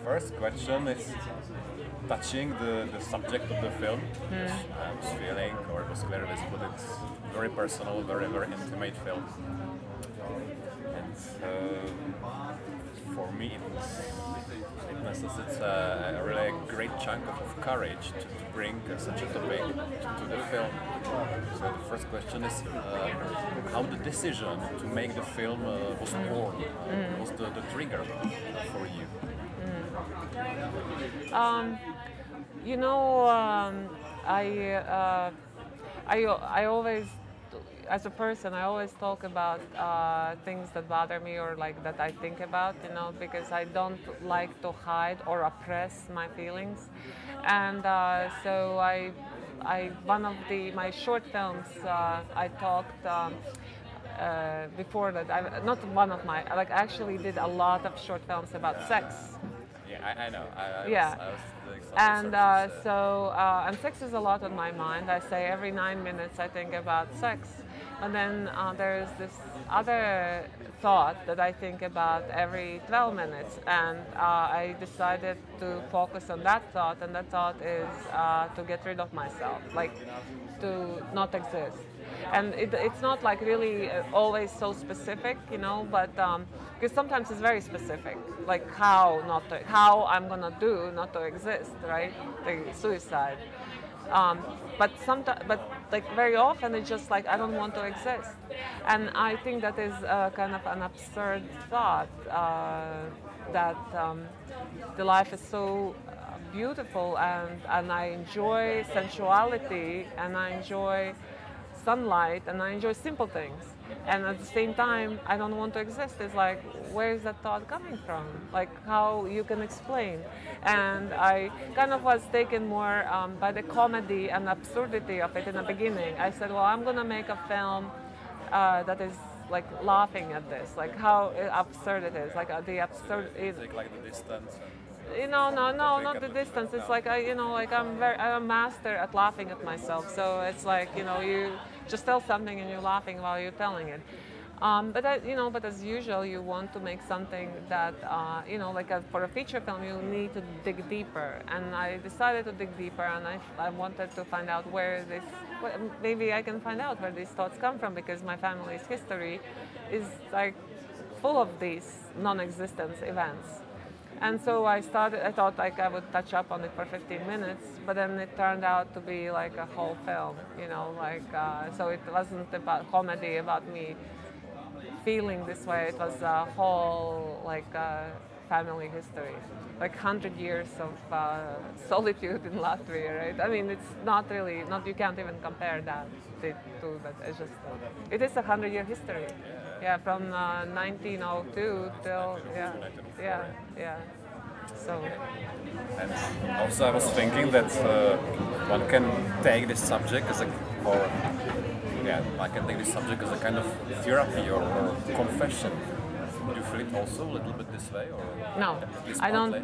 first question is touching the subject of the film. I was feeling, or it was clear visible, it's very personal, very intimate film. And for me, it necessitates a really great chunk of courage to bring such a topic to the film. So the first question is how the decision to make the film was born. What was the trigger for you? I always, as a person, I always talk about things that bother me or like that I think about, because I don't like to hide or oppress my feelings. And so one of my short films, I talked before that, not one of my, I actually did a lot of short films about sex. Yeah, I know. I was doing some and research. and sex is a lot on my mind. I say every 9 minutes I think about sex, and then there's this other thought that I think about every 12 minutes, and I decided to focus on that thought, and that thought is to get rid of myself, like to not exist. And it's not like really always so specific, but because sometimes it's very specific, like how I'm gonna do not to exist, right? The suicide. But like very often it's just like I don't want to exist, and I think that is kind of an absurd thought that the life is so beautiful, and I enjoy sensuality, and I enjoy sunlight, and I enjoy simple things, and at the same time I don't want to exist. It's like, where is that thought coming from? Like, how you can explain? And I kind of was taken more by the comedy and absurdity of it in the beginning. I said, well, I'm gonna make a film that is like laughing at this, like how absurd it is, like the absurd is like the distance. No, not the distance. It's like I'm a master at laughing at myself. So it's like, you just tell something and you're laughing while you're telling it. But as usual, you want to make something that, for a feature film, you need to dig deeper. And I decided to dig deeper, and I wanted to find out maybe I can find out where these thoughts come from, because my family's history is like full of these non-existence events. And so I thought like I would touch up on it for 15 minutes, but then it turned out to be like a whole film, so it wasn't about comedy, about me feeling this way. It was a whole family history, like 100 years of solitude in Latvia, right? I mean, it's not really, you can't even compare that to that. It's just, it is a 100-year history. Yeah, from 1902 till, yeah. So. And also I was thinking that one can take this subject as one can take this subject as a kind of therapy or confession. Do you feel it also a little bit this way, or? No, I don't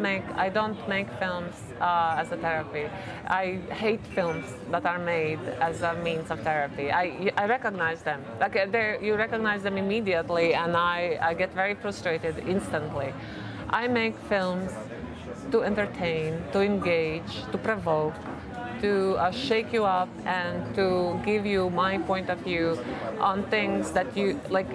make films as a therapy. I hate films that are made as a means of therapy. I recognize them. Like you recognize them immediately, and I get very frustrated instantly. I make films to entertain, to engage, to provoke, to shake you up, and to give you my point of view on things that you like.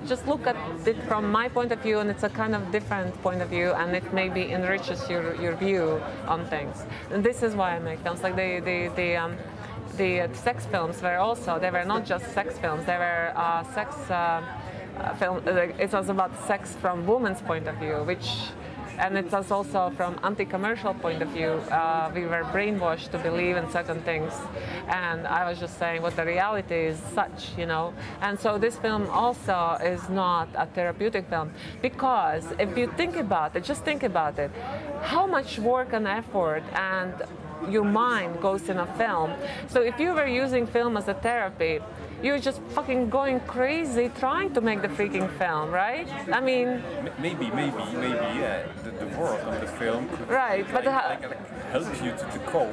Just look at it from my point of view, and it's a kind of different point of view, and it maybe enriches your view on things. And this is why I make films. Like the sex films they were not just sex films. They were sex film. It was about sex from women's point of view, and it was also from anti-commercial point of view. We were brainwashed to believe in certain things, and I was just saying what the reality is such, And so this film also is not a therapeutic film, because if you think about it, just think about it, how much work and effort and your mind goes in a film. So if you were using film as a therapy, you're just fucking going crazy trying to make the freaking film, right? I mean, maybe, yeah. The work on the film could right, but help you to cope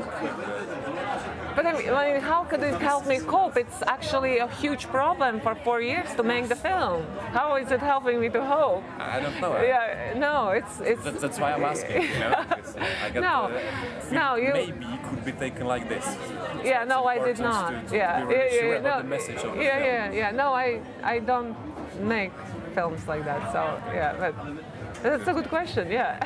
with But I mean, how could it help me cope? It's actually a huge problem for 4 years to make the film. How is it helping me to cope? I don't know. Yeah, no, it's. That's why I'm asking. You know? I got maybe it could be taken like this. Yeah, no, I did not. To be really sure about the message of the film. Yeah. No, I don't make films like that. So yeah, but that's a good question. Yeah.